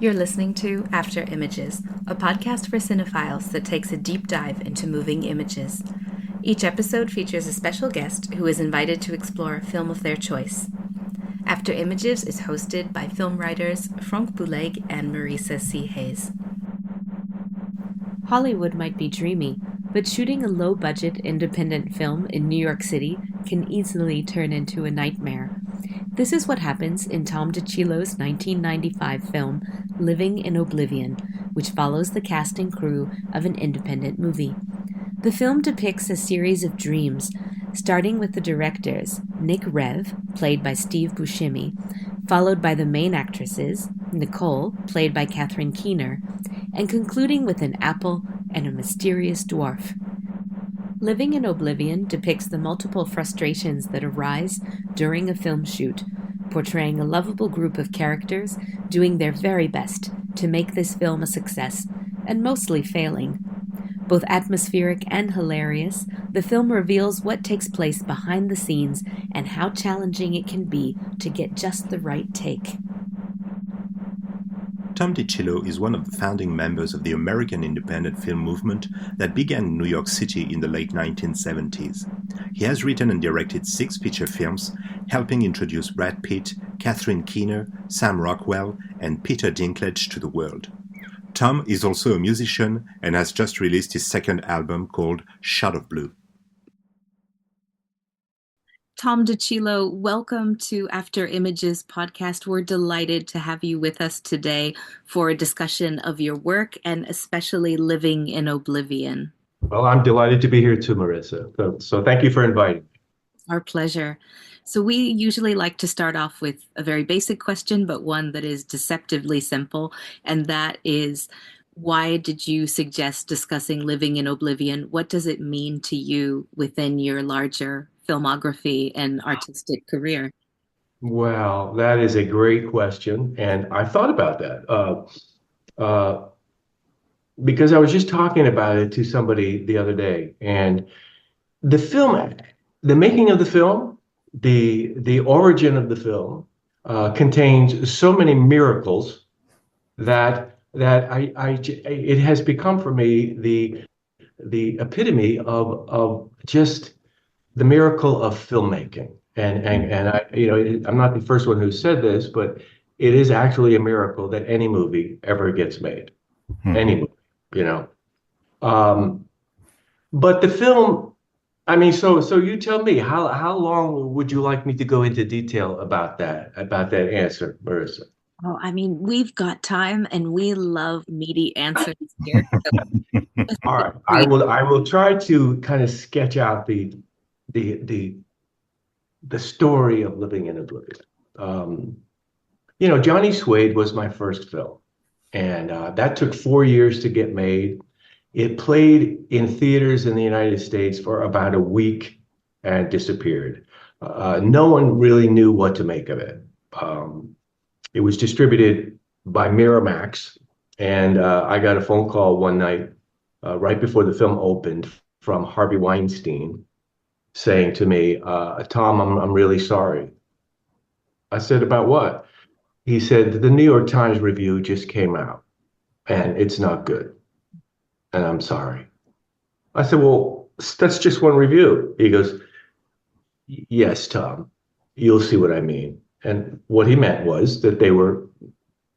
You're listening to After Images, a podcast for cinephiles that takes a deep dive into moving images. Each episode features a special guest who is invited to explore a film of their choice. After Images is hosted by film writers Frank Bouleg and Marisa C. Hayes. Hollywood might be dreamy, but shooting a low-budget independent film in New York City can easily turn into a nightmare. This is what happens in Tom DiCillo's 1995 film, Living in Oblivion, which follows the cast and crew of an independent movie. The film depicts a series of dreams, starting with the directors, Nick Rev, played by Steve Buscemi, followed by the main actresses, Nicole, played by Catherine Keener, and concluding with an apple and a mysterious dwarf. Living in Oblivion depicts the multiple frustrations that arise during a film shoot, portraying a lovable group of characters doing their very best to make this film a success, and mostly failing. Both atmospheric and hilarious, the film reveals what takes place behind the scenes and how challenging it can be to get just the right take. Tom DiCillo is one of the founding members of the American independent film movement that began in New York City in the late 1970s. He has written and directed 6 feature films, helping introduce Brad Pitt, Catherine Keener, Sam Rockwell, and Peter Dinklage to the world. Tom is also a musician and has just released his second album called Shot of Blue. Tom DiCillo, welcome to After Images podcast. We're delighted to have you with us today for a discussion of your work and especially Living in Oblivion. Well, I'm delighted to be here too, Marisa. So thank you for inviting me. Our pleasure. So we usually like to start off with a very basic question, but one that is deceptively simple, and that is, why did you suggest discussing Living in Oblivion? What does it mean to you within your larger filmography and artistic career? Well, that is a great question, and I thought about that because I was just talking about it to somebody the other day, and the making of the film, the origin of the film contains so many miracles that it has become for me the epitome of just the miracle of filmmaking. And I, I'm not the first one who said this, but it is actually a miracle that any movie ever gets made. Any movie, But the film, I mean, so you tell me, how long would you like me to go into detail about that answer, Marisa? Oh, I mean, we've got time and we love meaty answers here. All right, I will try to kind of sketch out the story of Living in Oblivion. Johnny Suede was my first film, and that took 4 years to get made. It played in theaters in the United States for about a week and disappeared. No one really knew what to make of it. It was distributed by Miramax, and I got a phone call one night right before the film opened from Harvey Weinstein saying to me, Tom, I'm really sorry. I said, about what? He said, the New York Times review just came out and it's not good. And I'm sorry. I said, well, that's just one review. He goes, yes, Tom, you'll see what I mean. And what he meant was that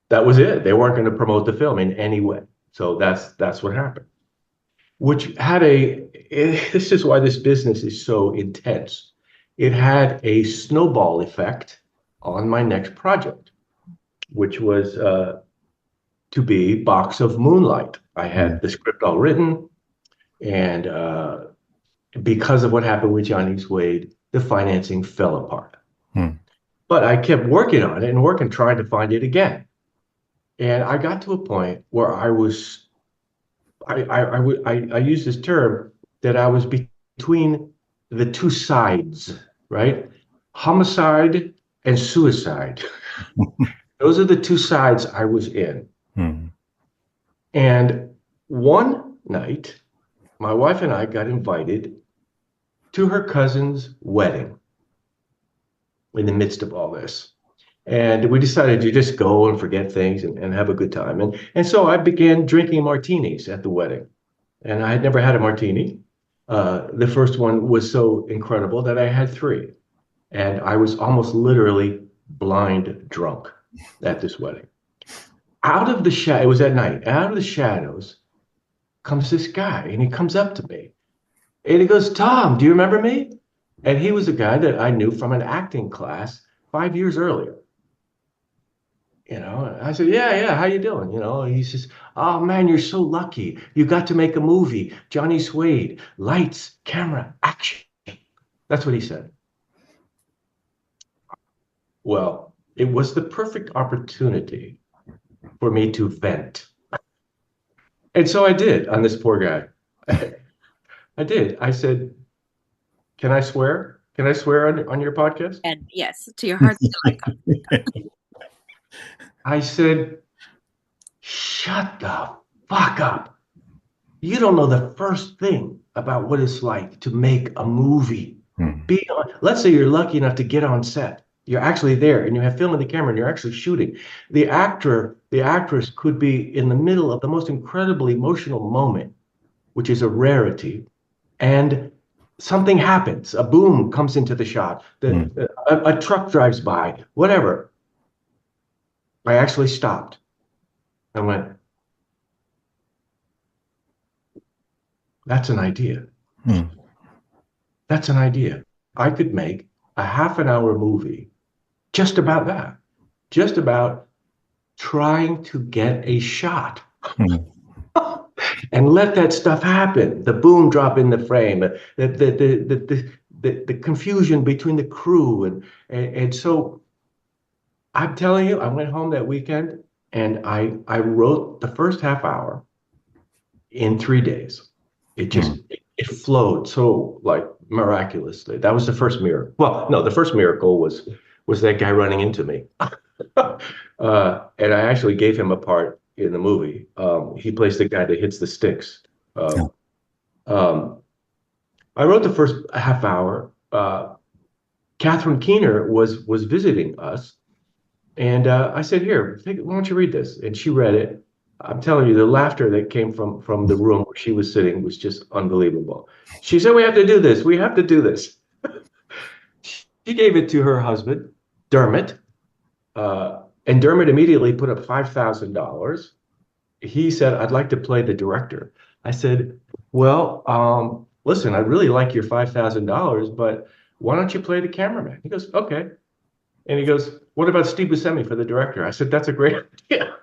that was it. They weren't going to promote the film in any way. So that's what happened. Which had this is why this business is so intense. It had a snowball effect on my next project, which was to be Box of Moonlight. I had the script all written, and because of what happened with Johnny Suede, the financing fell apart. But I kept working on it and trying to find it again. And I got to a point where I use this term that I was between the two sides, right? Homicide and suicide. Those are the two sides I was in. And one night, my wife and I got invited to her cousin's wedding in the midst of all this. And we decided to just go and forget things and have a good time. And so I began drinking martinis at the wedding. And I had never had a martini. The first one was so incredible that I had three. And I was almost literally blind drunk at this wedding. Out of the shadow, it was at night, out of the shadows comes this guy, and he comes up to me. And he goes, Tom, do you remember me? And he was a guy that I knew from an acting class 5 years earlier. I said, yeah, how you doing? And he says, oh man, you're so lucky. You got to make a movie. Johnny Suede, lights, camera, action. That's what he said. Well, it was the perfect opportunity for me to vent. And so I did on this poor guy. I did. I said, can I swear? Can I swear on your podcast? And yes, to your heart's delight. I said, shut the fuck up. You don't know the first thing about what it's like to make a movie. Let's say you're lucky enough to get on set. You're actually there and you have film in the camera and you're actually shooting. The actress could be in the middle of the most incredibly emotional moment, which is a rarity, and something happens. A boom comes into the shot. A truck drives by, whatever. I actually stopped and went, that's an idea. That's an idea. I could make a half-an-hour movie just about that, just about trying to get a shot and let that stuff happen. The boom drop in the frame, the confusion between the crew. And so I'm telling you, I went home that weekend and I wrote the first half hour in 3 days. It just, it flowed so like miraculously. That was the first miracle. Well, no, the first miracle was that guy running into me. And I actually gave him a part in the movie. He plays the guy that hits the sticks. I wrote the first half hour. Catherine Keener was visiting us. And I said, here, why don't you read this? And she read it. I'm telling you, the laughter that came from the room where she was sitting was just unbelievable. She said, we have to do this. We have to do this. She gave it to her husband, Dermot. And Dermot immediately put up $5,000. He said, I'd like to play the director. I said, well, listen, I really like your $5,000, but why don't you play the cameraman? He goes, okay. And he goes, what about Steve Buscemi for the director? I said, that's a great idea.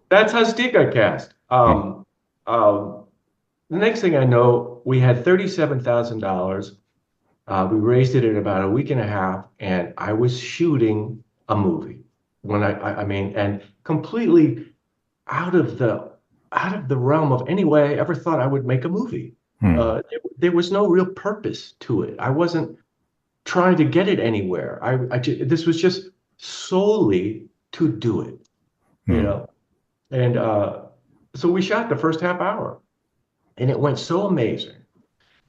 That's how Steve got cast. The next thing I know, we had $37,000. We raised it in about a week and a half, and I was shooting a movie when I mean, and completely out of the realm of any way I ever thought I would make a movie. There was no real purpose to it. I wasn't trying to get it anywhere. This was just solely to do it, And so we shot the first half hour, and it went so amazing.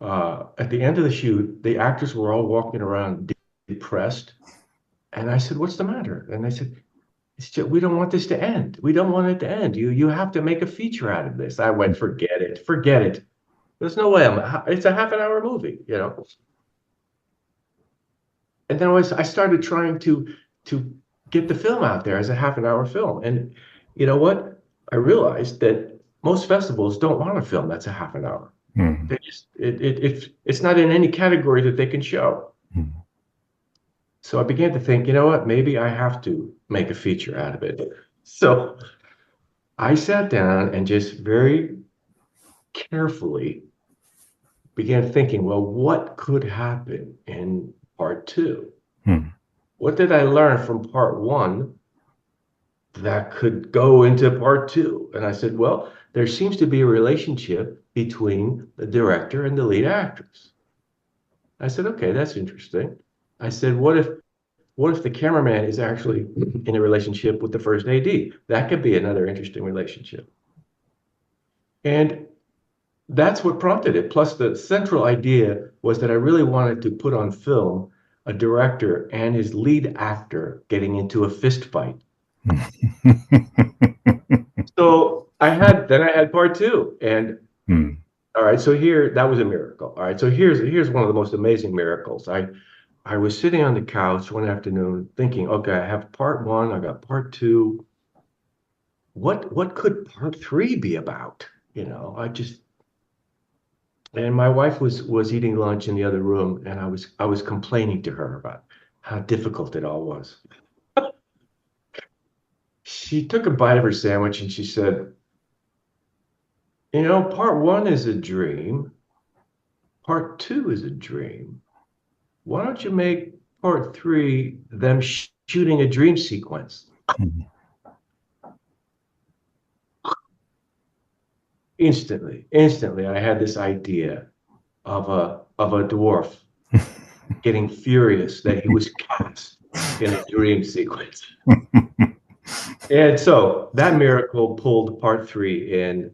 At the end of the shoot, the actors were all walking around depressed. And I said, what's the matter? And they said, it's just, we don't want this to end. We don't want it to end. You have to make a feature out of this. I went, forget it. There's no way. It's a half an hour movie, And then I started trying to get the film out there as a half an hour film. And you know what? I realized that most festivals don't want a film that's a half an hour. They just it's not in any category that they can show. So I began to think, you know what? Maybe I have to make a feature out of it. So I sat down and just very carefully began thinking, well, what could happen in part two? What did I learn from part one that could go into part two? And I said, well, there seems to be a relationship between the director and the lead actress. I said, okay, that's interesting. I said, what if the cameraman is actually in a relationship with the first AD? That could be another interesting relationship. And that's what prompted it. Plus, the central idea was that I really wanted to put on film a director and his lead actor getting into a fist fight. So I had part two. And all right, so here that was a miracle. All right, so here's one of the most amazing miracles. I was sitting on the couch one afternoon thinking, okay, I have part one, I got part two. What could part three be about? You know, and my wife was eating lunch in the other room, and I was complaining to her about how difficult it all was. She took a bite of her sandwich and she said, you know, part one is a dream, part two is a dream. Why don't you make part three them shooting a dream sequence? Instantly, I had this idea of a dwarf getting furious that he was cast in a dream sequence. And so that miracle pulled part three in.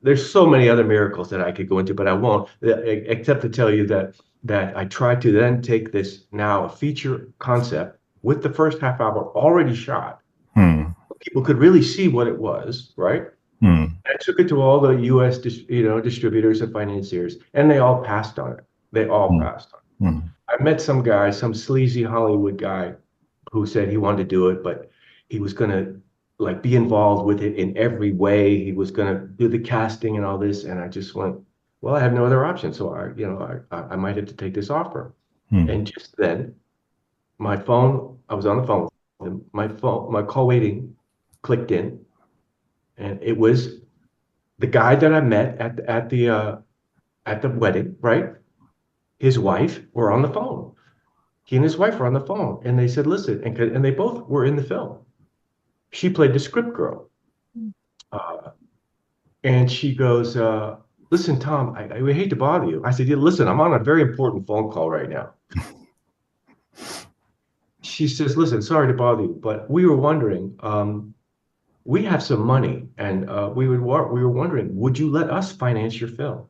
There's so many other miracles that I could go into, but I won't, except to tell you that I tried to then take this now a feature concept with the first half hour already shot. People could really see what it was, right? I took it to all the U.S. distributors and financiers, and they all passed on it. They all passed on it. I met some guy, some sleazy Hollywood guy, who said he wanted to do it, but he was going to like be involved with it in every way. He was going to do the casting and all this, and I just went, well, I have no other option, so I might have to take this offer. And just then, my phone, I was on the phone with him, my call waiting clicked in. And it was the guy that I met at the wedding, right? His wife were on the phone. He and his wife were on the phone, and they said, "Listen," and they both were in the film. She played the script girl, and she goes, "Listen, Tom, I hate to bother you." I said, "Yeah, listen, I'm on a very important phone call right now." She says, "Listen, sorry to bother you, but we were wondering." We have some money, and we were wondering, would you let us finance your film?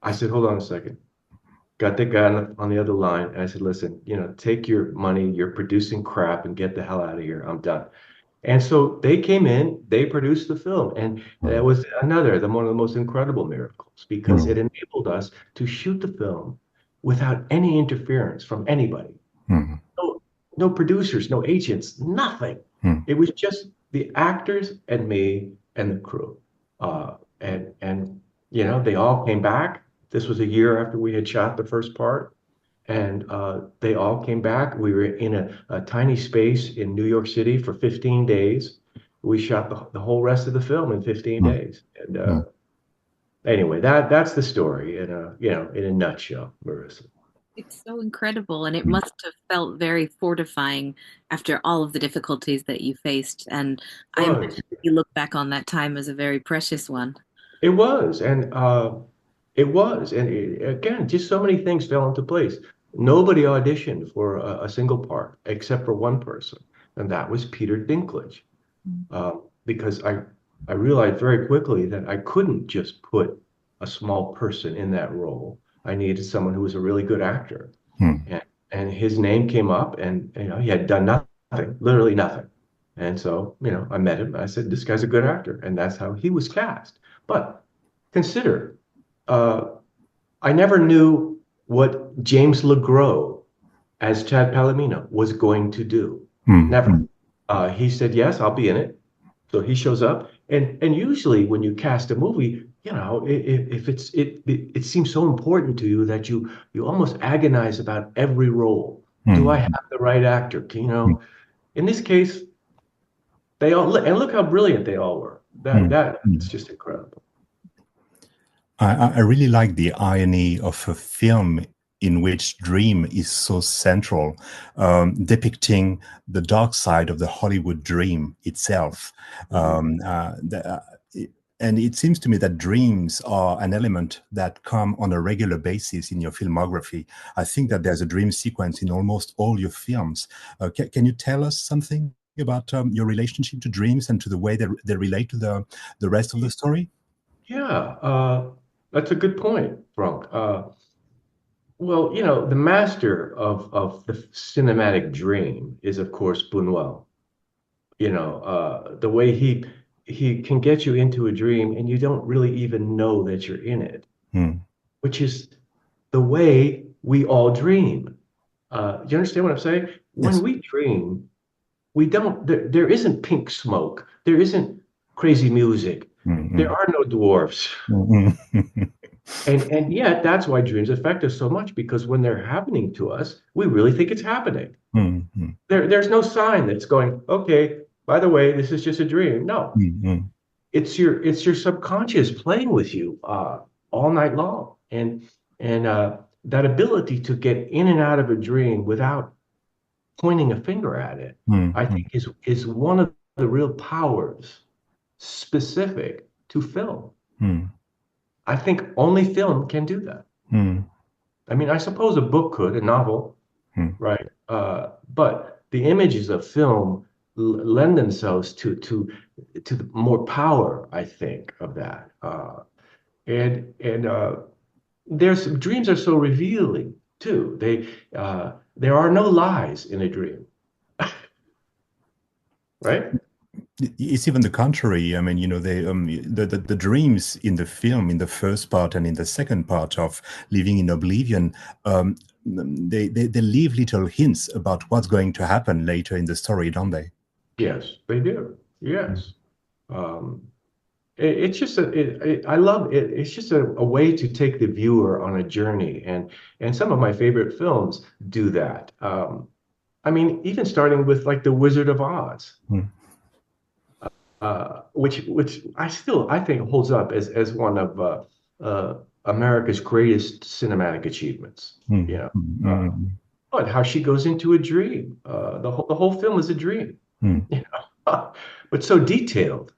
I said, hold on a second. Got the guy on the other line, and I said, listen, take your money, you're producing crap, and get the hell out of here. I'm done. And so they came in, they produced the film, and that was one of the most incredible miracles because it enabled us to shoot the film without any interference from anybody. No producers, no agents, nothing. It was just the actors and me and the crew. And they all came back. This was a year after we had shot the first part. And they all came back. We were in a tiny space in New York City for 15 days. We shot the whole rest of the film in 15 days. And anyway, that's the story in a nutshell, Marissa. It's so incredible, and it must have felt very fortifying after all of the difficulties that you faced. And I Was. imagine you look back on that time as a very precious one. It was. Again, just so many things fell into place. Nobody auditioned for a single part except for one person, and that was Peter Dinklage. Because I realized very quickly that I couldn't just put a small person in that role. I needed someone who was a really good actor. And his name came up, and he had done nothing, literally nothing. And so, I met him. I said, this guy's a good actor, and that's how he was cast. But consider, I never knew what James LeGros as Chad Palomino was going to do. Never. He said, yes, I'll be in it. So he shows up. And usually when you cast a movie, if it seems so important to you that you almost agonize about every role. Do I have the right actor? In this case, they all, and look how brilliant they all were. It's just incredible. I really like the irony of a film in which dream is so central, depicting the dark side of the Hollywood dream itself. And it seems to me that dreams are an element that come on a regular basis in your filmography. I think that there's a dream sequence in almost all your films. Can you tell us something about your relationship to dreams and to the way they relate to the rest of the story? Yeah, that's a good point, Frank. Well, the master of the cinematic dream is, of course, Buñuel. The way he can get you into a dream and you don't really even know that you're in it, Mm. which is the way we all dream. Do you understand what I'm saying? When Yes. we dream, we don't, there isn't pink smoke, there isn't crazy music, there Mm, are no dwarfs. mm, mm. And yet that's why dreams affect us so much because when they're happening to us, we really think it's happening. Mm, mm, There's no sign that's going, okay, by the way, this is just a dream. No, mm, mm, it's your subconscious playing with you all night long. And that ability to get in and out of a dream without pointing a finger at it, mm, I mm, think is one of the real powers specific to film. mm, I think only film can do that. mm, I mean, I suppose a book could, a novel, mm. right? But the images of film lend themselves to the more power, I think, of that. And there's dreams are so revealing too. There are no lies in a dream, right? It's even the contrary. I mean, the dreams in the film, in the first part and in the second part of Living in Oblivion, they leave little hints about what's going to happen later in the story, don't they? Yes, they do. Mm. Yes. Um, it's just I love it. It's just a way to take the viewer on a journey, and some of my favorite films do that. I mean, even starting with like The Wizard of Oz, Mm. which I think holds up as one of America's greatest cinematic achievements. You Mm. know, uh, Mm. but how she goes into a dream. The whole film is a dream, Mm. you but so detailed.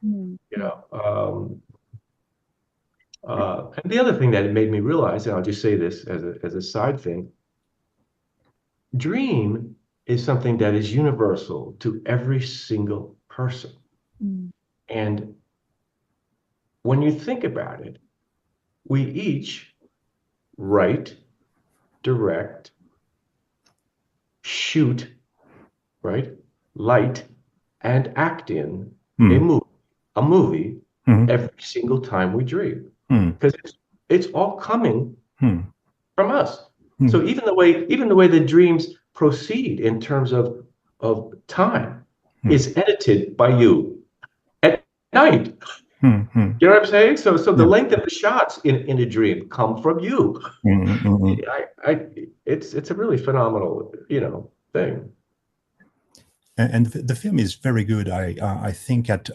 Mm. You know. And the other thing that it made me realize, and I'll just say this as a side thing, dream is something that is universal to every single person. Mm. And when you think about it, we each write, direct, shoot, right, light, and act in a Mm. movie, a movie Mm. every single time we dream. Mm. Because it's all coming Mm. from us. Mm. So even the way the dreams proceed in terms of time Mm. is edited by you at night. Mm. Mm. You know what I'm saying? So the Yeah. length of the shots in a dream come from you. Mm. Mm. Mm. I it's a really phenomenal, thing. And the film is very good, I think, at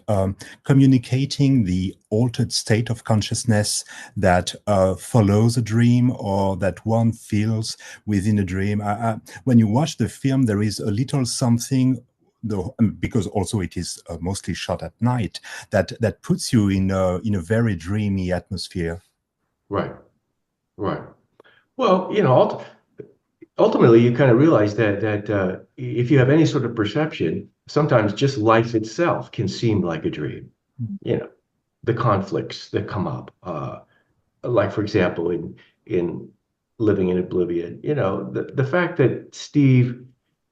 communicating the altered state of consciousness that follows a dream or that one feels within a dream. When you watch the film, there is a little something, though, because also it is mostly shot at night, that puts you in a very dreamy atmosphere. Right, right. Well, ultimately, you kind of realize that if you have any sort of perception, sometimes just life itself can seem like a dream. You know, the conflicts that come up, like for example, in Living in Oblivion, the fact that Steve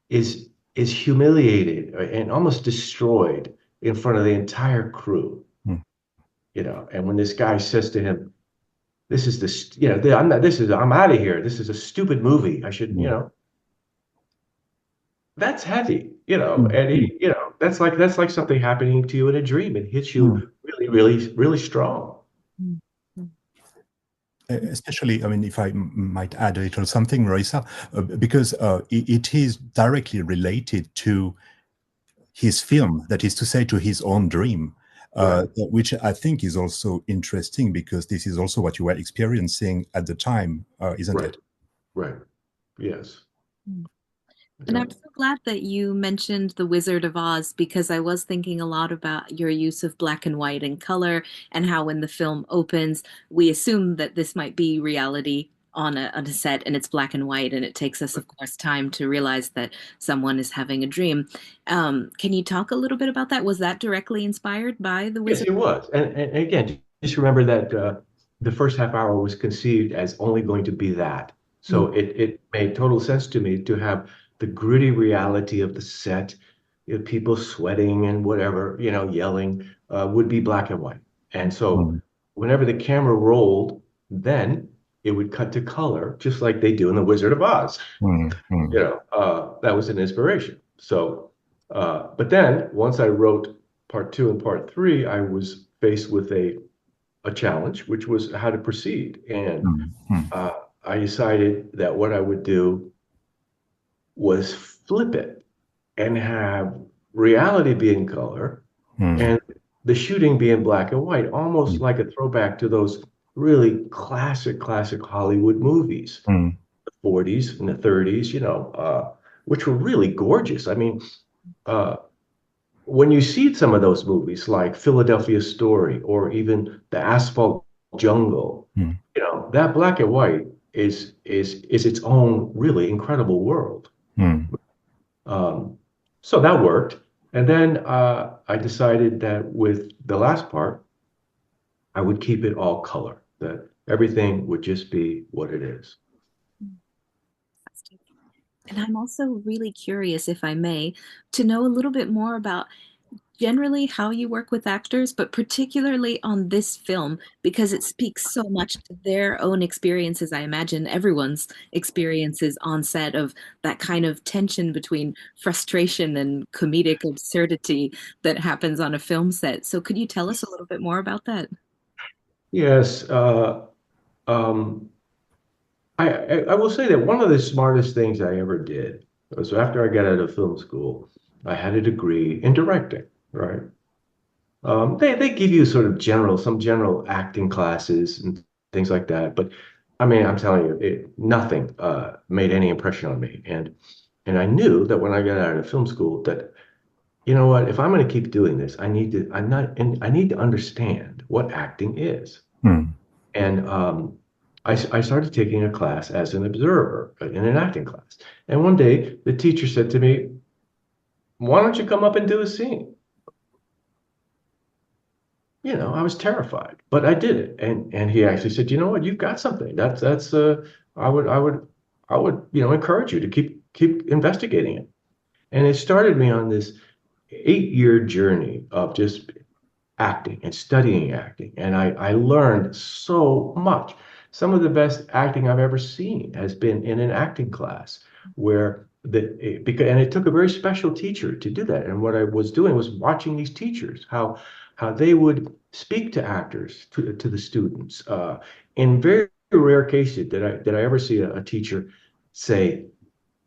is humiliated and almost destroyed in front of the entire crew. Mm. And when this guy says to him, "This is this, I'm not. This is I'm out of here. This is a stupid movie. I should, Mm. that's heavy, Mm. and Mm. that's like something happening to you in a dream. It hits Mm. you really, really, really strong. Mm. Especially, I mean, if I might add a little something, Marisa, because it is directly related to his film, that is to say, to his own dream, Right, which I think is also interesting because this is also what you were experiencing at the time, isn't right, it? right. Yes. Mm. And I'm Yeah. so glad that you mentioned The Wizard of Oz because I was thinking a lot about your use of black and white and color and how when the film opens, we assume that this might be reality on a set and it's black and white and it takes us, of course, time to realize that someone is having a dream. Can you talk a little bit about that? Was that directly inspired by The Yes, Wizard? it was. And again, just remember that the first half hour was conceived as only going to be that. So it made total sense to me to have the gritty reality of the set, people sweating and whatever, yelling, would be black and white. And so mm, whenever the camera rolled, then it would cut to color, just like they do in The Wizard of Oz. mm, mm, That was an inspiration. So, but then once I wrote part two and part three, I was faced with a challenge, which was how to proceed. And mm, mm, uh, I decided that what I would do was flip it and have reality be in color mm, and the shooting be in black and white, almost mm, like a throwback to those really classic Hollywood movies, mm, the 40s and the 30s, which were really gorgeous. I mean, uh, when you see some of those movies like Philadelphia Story or even The Asphalt Jungle, mm, that black and white is its own really incredible world. mm. Um, so that worked. And then I decided that with the last part, I would keep it all color, that everything would just be what it is. And I'm also really curious, if I may, to know a little bit more about generally how you work with actors, but particularly on this film, because it speaks so much to their own experiences. I imagine everyone's experiences on set of that kind of tension between frustration and comedic absurdity that happens on a film set. So could you tell us a little bit more about that? Yes. Um, I will say that one of the smartest things I ever did was after I got out of film school, I had a degree in directing, right? They give you sort of some general acting classes and things like that. But I mean, I'm telling you, nothing made any impression on me. And I knew that when I got out of film school that, you know what, if I'm going to keep doing this, I need to understand what acting is. Mm. And I started taking a class as an observer in an acting class. And one day the teacher said to me, "Why don't you come up and do a scene?" I was terrified, but I did it. And he actually said, "You know what? You've got something. That's I would encourage you to keep investigating it." And it started me on this 8-year journey of just acting and studying acting. And I learned so much. Some of the best acting I've ever seen has been in an acting class where and it took a very special teacher to do that. And what I was doing was watching these teachers, how they would speak to actors, to the students. In very rare cases did I ever see a teacher say,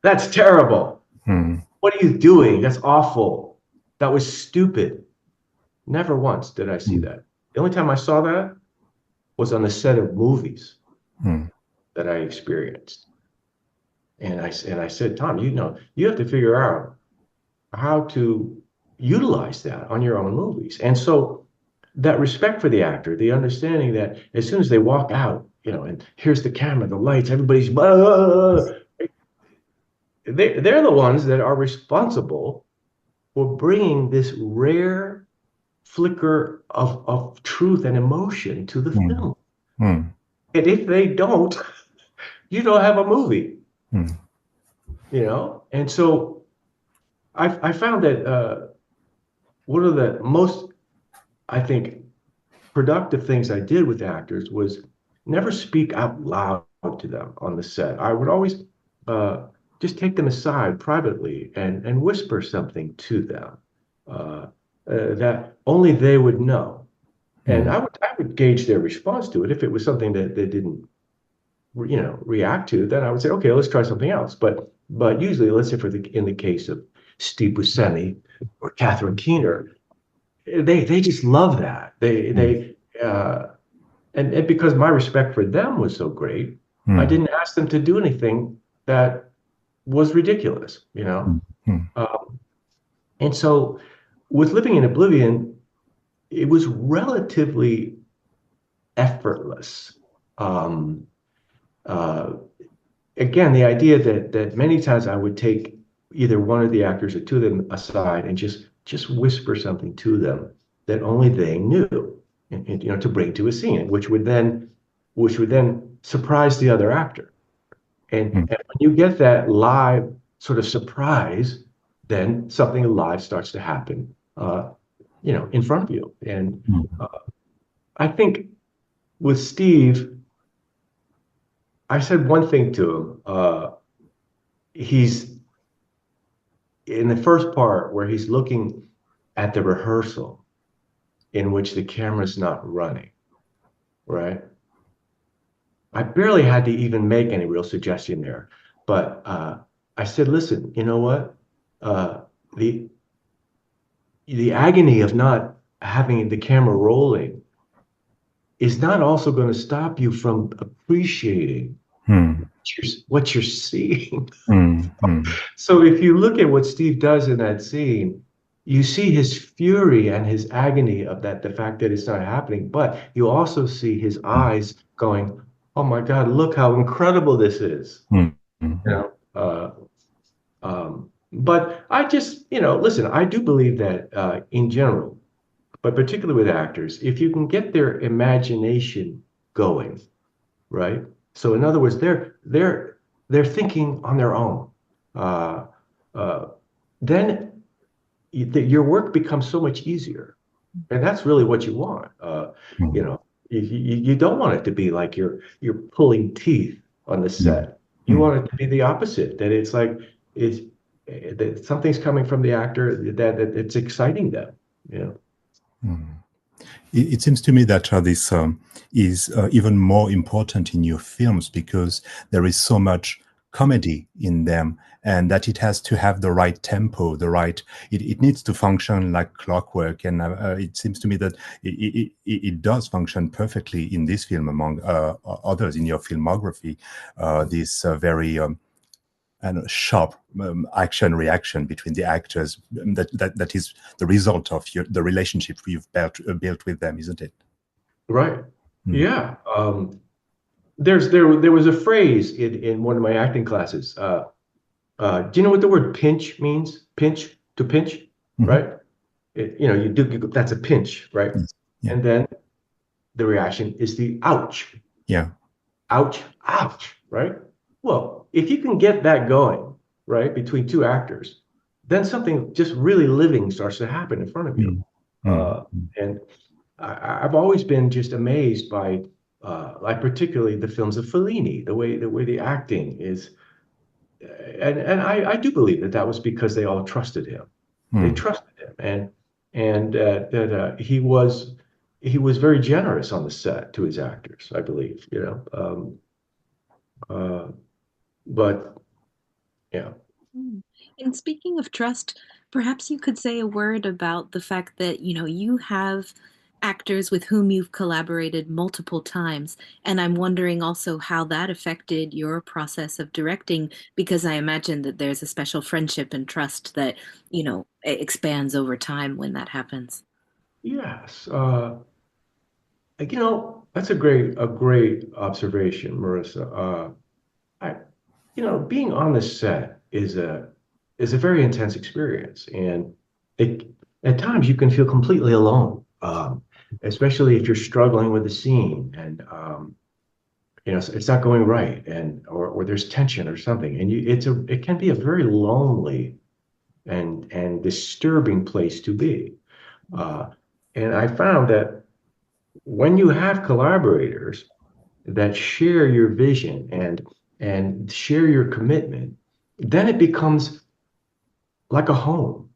"That's terrible. Mm. What are you doing? That's awful. That was stupid." Never once did I see Mm. that. The only time I saw that was on the set of movies Mm. that I experienced. And I said, "Tom, you have to figure out how to utilize that on your own movies." And so that respect for the actor, the understanding that as soon as they walk out, and here's the camera, the lights, everybody's they're the ones that are responsible for bringing this rare flicker of truth and emotion to the Mm. film. Mm. And if they don't, you don't have a movie, Mm. And so I found that one of the most, I think, productive things I did with actors was never speak out loud to them on the set. I would always just take them aside privately and whisper something to them that only they would know. And Mm. I would gauge their response to it. If it was something that they didn't, react to, then I would say, "Okay, let's try something else." But usually, let's say in the case of Steve Buscemi or Catherine Keener, they just love that. Mm. And because my respect for them was so great, I Mm. didn't ask them to do anything that was ridiculous. Mm. Mm. And so with Living in Oblivion, it was relatively effortless. Um, uh, Again, the idea that many times I would take either one of the actors or two of them aside and just whisper something to them that only they knew, and to bring to a scene, which would then surprise the other actor. And when you get that live sort of surprise, then something live starts to happen, in front of you. And I think with Steve, I said one thing to him. He's in the first part where he's looking at the rehearsal in which the camera's not running, right? I barely had to even make any real suggestion there, but I said, listen, you know what? Uh, the the agony of not having the camera rolling is not also going to stop you from appreciating what you're seeing. So if you look at what Steve does in that scene, you see his fury and his agony of that, the fact that it's not happening, but you also see his eyes going, "Oh my God, look how incredible this is." You know, but I just, listen, I do believe that in general, but particularly with actors, if you can get their imagination going, right? So in other words, they're thinking on their own. Uh, uh, then your work becomes so much easier, and that's really what you want. You don't want it to be like you're pulling teeth on the set. You want it to be the opposite. That it's like it's that something's coming from the actor that it's exciting them. You know. It seems to me that this is even more important in your films because there is so much comedy in them, and that it has to have the right tempo, it needs to function like clockwork. And it seems to me that it does function perfectly in this film among others in your filmography. This very and sharp action reaction between the actors that is the result of the relationship you've built with them, isn't it? Right. Yeah. There was a phrase in one of my acting classes. Do you know what the word pinch means? Pinch, to pinch, right? That's a pinch, right? Yeah. And then the reaction is the ouch. Yeah. Ouch, ouch, right? Well, if you can get that going, right, between two actors, then something just really living starts to happen in front of you. And I've always been just amazed by, like particularly the films of Fellini, the way the acting is, and I do believe that was because they all trusted him. They trusted him, and that he was very generous on the set to his actors, I believe. But yeah. And speaking of trust, perhaps you could say a word about the fact that, you have actors with whom you've collaborated multiple times. And I'm wondering also how that affected your process of directing, because I imagine that there's a special friendship and trust that, expands over time when that happens. Yes. That's a great observation, Marissa. Being on the set is a very intense experience, and at times you can feel completely alone, especially if you're struggling with a scene and it's not going right, and or there's tension or something, and it can be a very lonely and disturbing place to be. And I found that when you have collaborators that share your vision and share your commitment, then it becomes like a home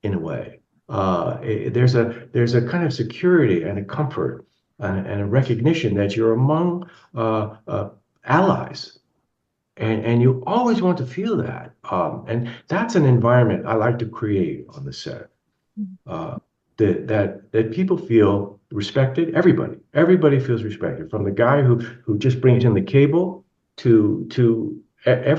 in a way. There's a kind of security and a comfort and a recognition that you're among allies, and you always want to feel that. And that's an environment I like to create on the set. That people feel respected. Everybody feels respected, from the guy who just brings in the cable to I've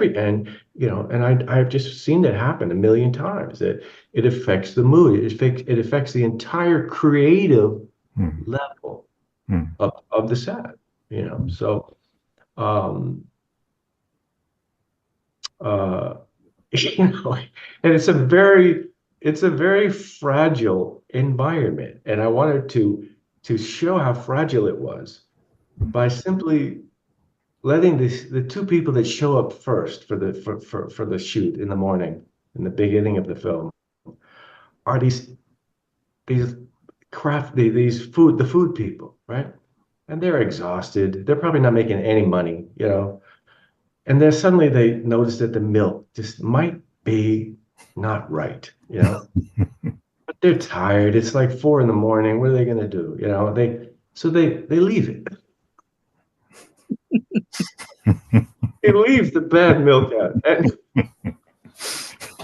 just seen that happen a million times. That it affects the mood. It affects the entire creative level of the set. So uh, and it's a very fragile environment, and I wanted to show how fragile it was by simply letting the two people that show up first for the shoot in the morning, in the beginning of the film, are these the food people, right? And they're exhausted. They're probably not making any money, you know. And then suddenly they notice that the milk just might be not right, you know. But they're tired. It's like 4 in the morning. What are they gonna do? You know, they leave it. They leave the bad milk out. And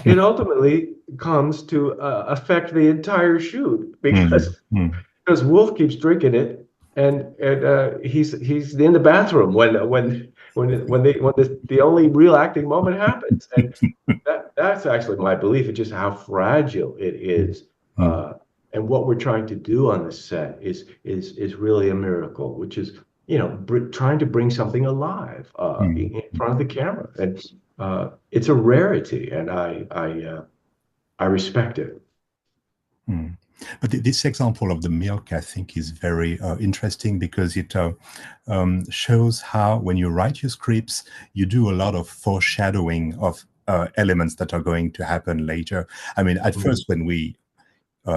it ultimately comes to affect the entire shoot Mm, mm, because Wolf keeps drinking it, and he's in the bathroom when the only real acting moment happens, and that's actually my belief. It's just how fragile it is, mm, and what we're trying to do on the set is really a miracle, which is trying to bring something alive mm, in front of the camera, and it's a rarity, and I respect it. mm. But this example of the milk, I think, is very interesting because it shows how, when you write your scripts, you do a lot of foreshadowing of elements that are going to happen later. I mean, at Mhm. first, when we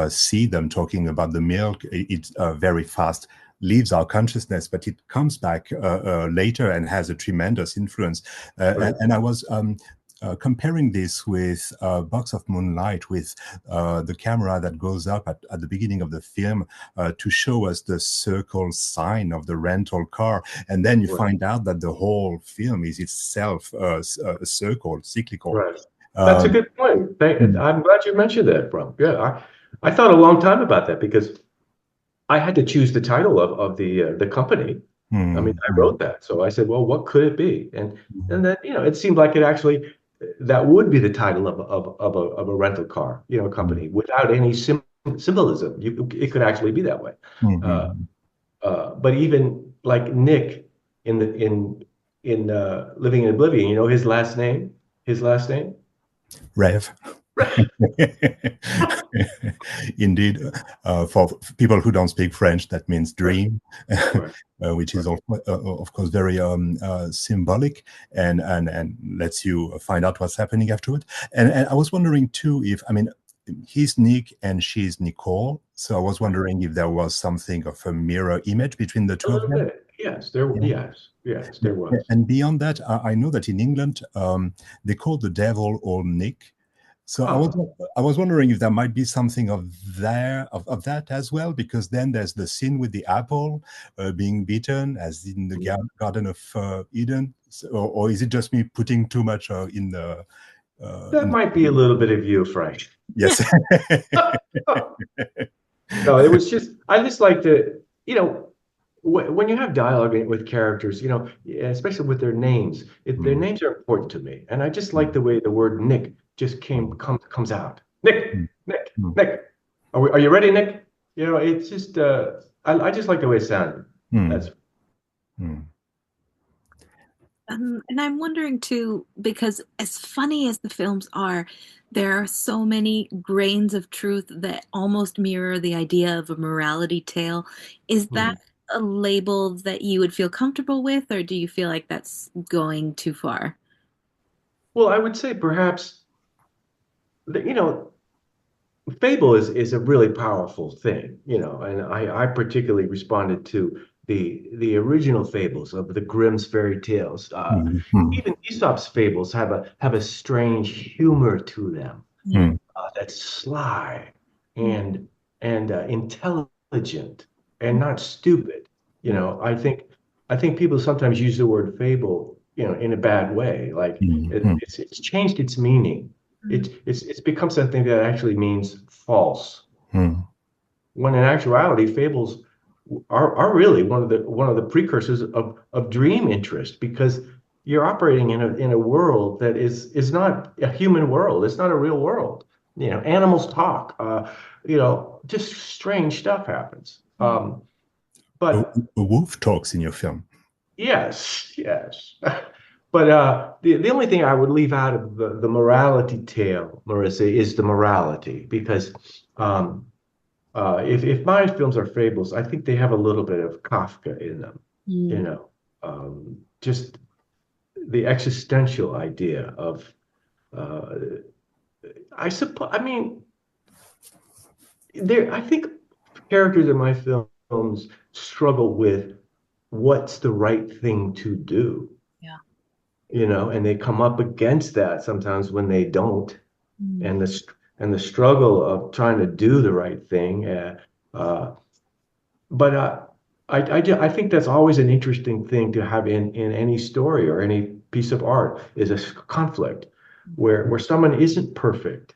see them talking about the milk, it's very fast leaves our consciousness, but it comes back later and has a tremendous influence. Right. And I was comparing this with Box of Moonlight, with the camera that goes up at the beginning of the film to show us the circle sign of the rental car. And then you Right. find out that the whole film is itself a circle, cyclical. Right. That's a Um, good point. mm, I'm glad you mentioned that, bro. Yeah, I thought a long time about that because I had to choose the title of the company. I mean, mm, I mm, wrote that, so I said, well, what could it be? And mm, then it seemed like it actually that would be the title of a rental car, mm, company without any symbolism. It could actually be that way. mm, Uh, mm. but even like Nick in the in Living in Oblivion, his last name, his last name. Rev. Indeed, for people who don't speak French, that means Right, dream, right, which is right. of course very symbolic and lets you find out what's happening afterward. And I was wondering too if, I mean, he's Nick and she's Nicole, so I was Right. wondering if there was something of a mirror image between the A two of little them. bit. Yeah. Yes, there was. And beyond that, I know that in England they call the devil Old Nick. So Ah, I was wondering if there might be something of that as well, because then there's the scene with the apple being beaten, as in the Garden of Eden. So, or is it just me putting too much that in might be a little bit of you, Frank. yes. No, it was just, I just like to, when you have dialogue with characters, especially with their names, their Mm, names are important to me. And I just like the way the word Nick just comes out. Nick, mm, Nick, mm, Nick. Are you ready, Nick? It's just, I just like the way it sounded. mm, That's, mm, And I'm wondering too, because as funny as the films are, there are so many grains of truth that almost mirror the idea of a morality tale. Is that hmm. a label that you would feel comfortable with, or do you feel like that's going too far? Well, I would say perhaps, that, fable is a really powerful thing, and I particularly responded to the original fables of the Grimm's fairy tales. mm, mm, Even Aesop's fables have a strange humor to them Yeah. mm, that's sly and intelligent and not stupid. I think people sometimes use the word fable, in a bad way. Like mm, mm, it's changed its meaning. It's become something that actually means false. mm, When in actuality, fables are really one of the precursors of dream interest because you're operating in a world that is not a human world. It's not a real world. Animals talk. Just strange stuff happens. A, But a wolf talks in your film. yes, yes. But the only thing I would leave out of the morality tale, Marissa, is the morality because um, if my films are fables, I think they have a little bit of Kafka in them. You Mm. know, um, just the existential idea of, uh, I suppose, I mean, I think characters in my films struggle with what's the right thing to do, Yeah. and they come up against that sometimes when they don't, Mm. and the struggle of trying to do the right thing. Uh, but I think that's always an interesting thing to have in any story or any piece of art is a conflict where someone isn't perfect.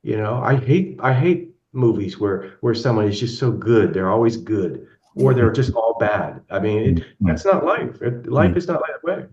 I hate movies where someone is just so good, they're always good, or they're just all bad. I mean, Mm, that's not life. Life mm, is not that way.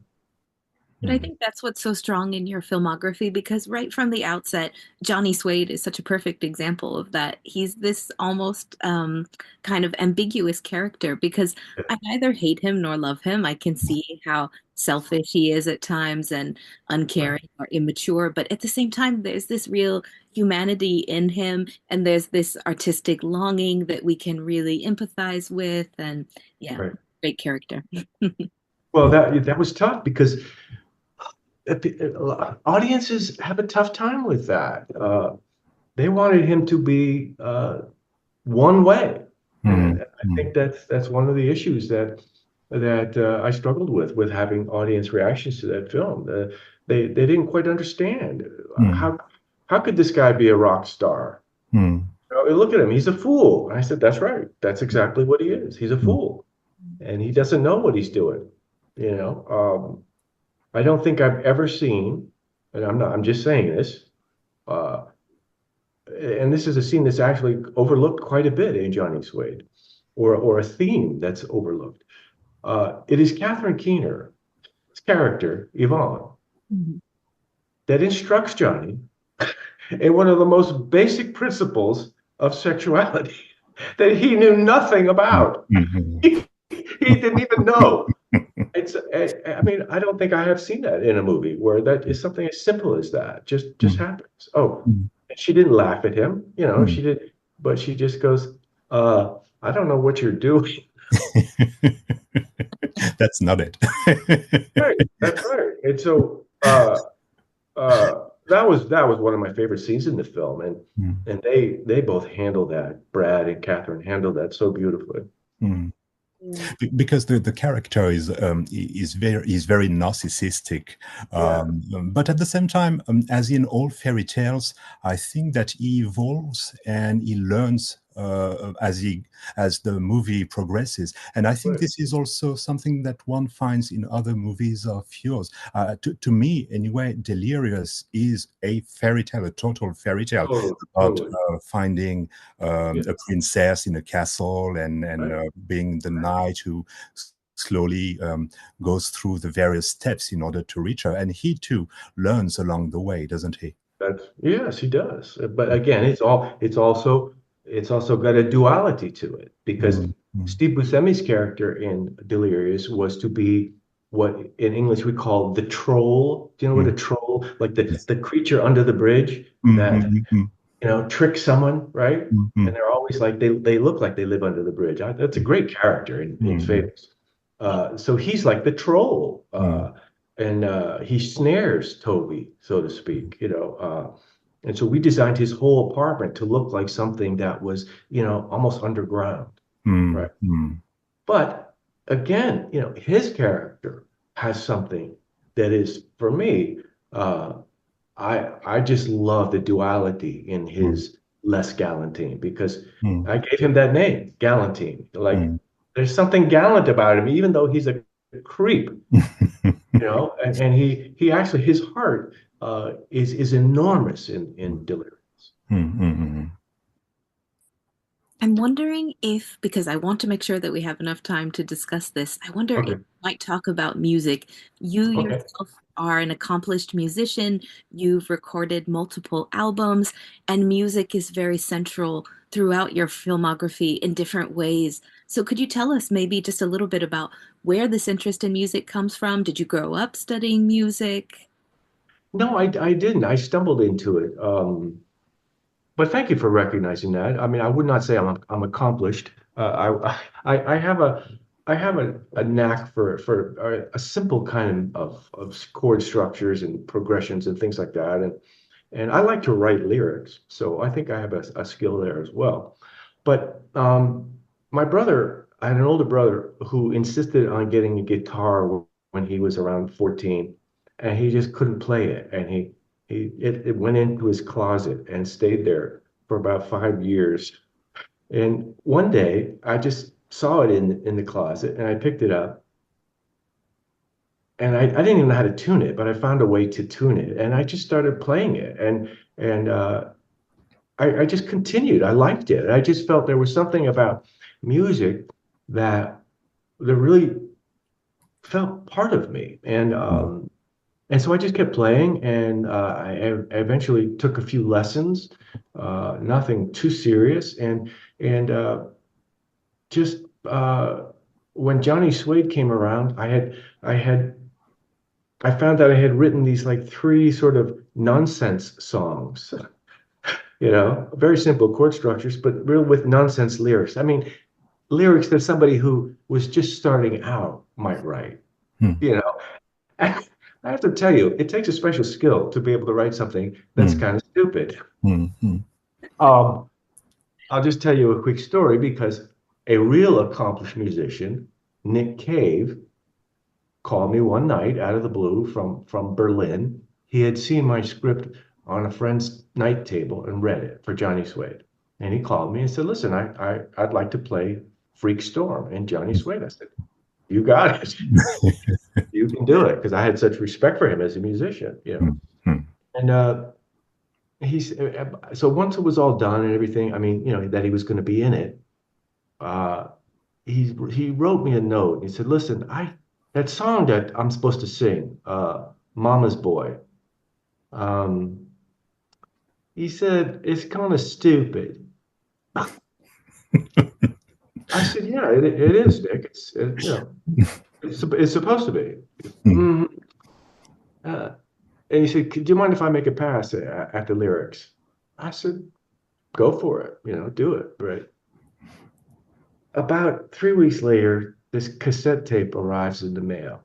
But I mm, think that's what's so strong in your filmography because right from the outset, Johnny Suede is such a perfect example of that. He's this almost kind of ambiguous character because I neither hate him nor love him. I can see how selfish he is at times and Right. uncaring or immature, but at the same time, there's this real humanity in him and there's this artistic longing that we can really empathize with. And yeah, Right. great character. Well, that was tough because audiences have a tough time with that. They wanted him to be one way, mm, and I mm, think that's one of the issues that I struggled with having audience reactions to that film. They didn't quite understand mm, how could this guy be a rock star? mm, Look at him, he's a fool. And I said, that's right. That's exactly what he is. He's a mm, fool, and he doesn't know what he's doing. You know, I don't think I've ever seen, and I'm just saying this, uh, and this is a scene that's actually overlooked quite a bit in Johnny Suede, or a theme that's overlooked. It is Catherine Keener's character, Yvonne, Mhm. that instructs Johnny in one of the most basic principles of sexuality that he knew nothing mm, about. mm, He didn't even know. I mean, I don't think I have seen that in a movie where that is something as simple as that just mm, happens. Oh, mm, and she didn't laugh at him, mm. she did, but she just goes, I don't know what you're doing. That's not it. Right, that's right. And so that was one of my favorite scenes in the film, Mm, and they both handled that. Brad and Catherine handled that so beautifully. mm. Yeah. Because the character is very narcissistic, Yeah, but at the same time, as in all fairy tales, I think that he evolves and he learns as the movie progresses, and I think right. this is also something that one finds in other movies of yours. To me, anyway, Delirious is a fairy tale, a total fairy tale Totally, about totally. finding Yeah, a princess in a castle and right. being the knight who slowly goes through the various steps in order to reach her. And he too learns along the way, doesn't he? That's yes, he does. But again, it's also got a duality to it because Mm, mm, Steve Buscemi's character in Delirious was to be what in English we call the troll. Do you know what a mm. troll, like the Yes. the creature under the bridge Mm, that mm, mm, tricks someone, right? mm, And mm, they're always like they look like they live under the bridge. That's a great character in mm, Fables. So he's like the troll, mm, and he snares Toby, so to speak. And so we designed his whole apartment to look like something that was, almost underground, mm, right? mm, But again, his character has something that is, for me, uh, I just love the duality in mm, his Les Galantine because mm, I gave him that name, Galantine. Like mm. there's something gallant about him, even though he's a creep, and he actually his heart is enormous in Delirious. Mm, mm, mm. I'm wondering if, because I want to make sure that we have enough time to discuss this, I wonder if Okay, you might talk about music. You okay. yourself are an accomplished musician, you've recorded multiple albums, and music is very central throughout your filmography in different ways. So, could you tell us maybe just a little bit about where this interest in music comes from? Did you grow up studying music? No, I didn't. I stumbled into it. But thank you for recognizing that. I mean, I would not say I'm accomplished. I have I have a knack for a simple kind of chord structures and progressions and things like that. And I like to write lyrics, so I think I have a skill there as well. But my brother, I had an older brother who insisted on getting a guitar when he was around 14, and he just couldn't play it. And it went into his closet and stayed there for about 5 years. And one day I just saw it in the closet and I picked it up and I didn't even know how to tune it, but I found a way to tune it and I just started playing it and I just continued. I liked it. I just felt there was something about music that that really felt part of me. And so I just kept playing and I eventually took a few lessons, nothing too serious. And just when Johnny Suede came around, I had I found that I had written these like three sort of nonsense songs, very simple chord structures, but real with nonsense lyrics. I mean, lyrics that somebody who was just starting out might write, Hmm. you know. I have to tell you, it takes a special skill to be able to write something that's Hmm. kind of stupid. Hmm. Hmm. Um, I'll just tell you a quick story because a real accomplished musician, Nick Cave, called me one night out of the blue from Berlin. He had seen my script on a friend's night table and read it for Johnny Suede. And he called me and said, "Listen, I'd like to play Freak Storm in Johnny Suede." I said, "You got it. You can do it." Because I had such respect for him as a musician. Hmm. Hmm. And so once it was all done and everything, I mean, that he was going to be in it, uh, he wrote me a note. He said, "Listen, I that song that I'm supposed to sing, Mama's Boy." Um, he said it's kind of stupid. I said, "Yeah, it is, Nick. It's supposed to be." Hmm. Mhm. Uh, and he said, "Do you mind if I make a pass at the lyrics?" I said, "Go for it. Do it." Right. About 3 weeks later, this cassette tape arrives in the mail,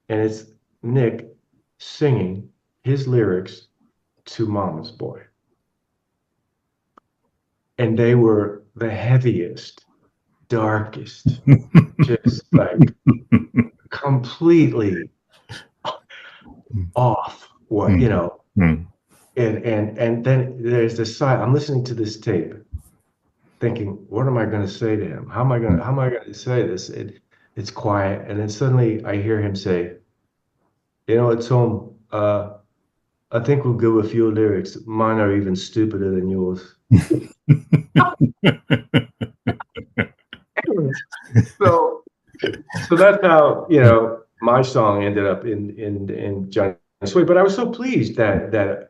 and it's Nick singing his lyrics to Mama's Boy. And they were the heaviest, darkest, just like completely off what, Hmm. Hmm. and then there's this side. I'm listening to this tape, thinking, what am I going to say to him? How am I going to say this? It's quiet, and then suddenly I hear him say, it's home. I think we'll go with a few lyrics. Mine are even stupider than yours. So, so that's how my song ended up in Johnny Sweet. But I was so pleased that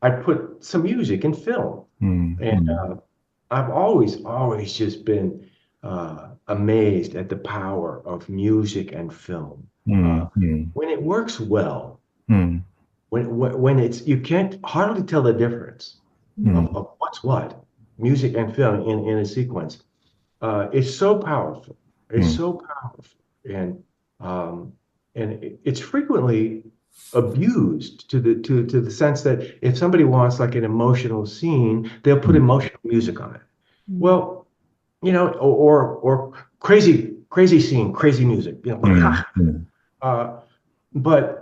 I put some music in film, Hmm. and Hmm. I've always just been amazed at the power of music and film Hmm. uh, Hmm. when it works well. Hmm. When it's you can't hardly tell the difference Hmm. of what's what, music and film in a sequence. It's so powerful. It's Hmm. so powerful, and um, it's frequently abused to the sense that if somebody wants like an emotional scene, they'll put Hmm. emotional music on it. Mm. Well, or crazy scene, crazy music. Hmm. Hmm. Uh, but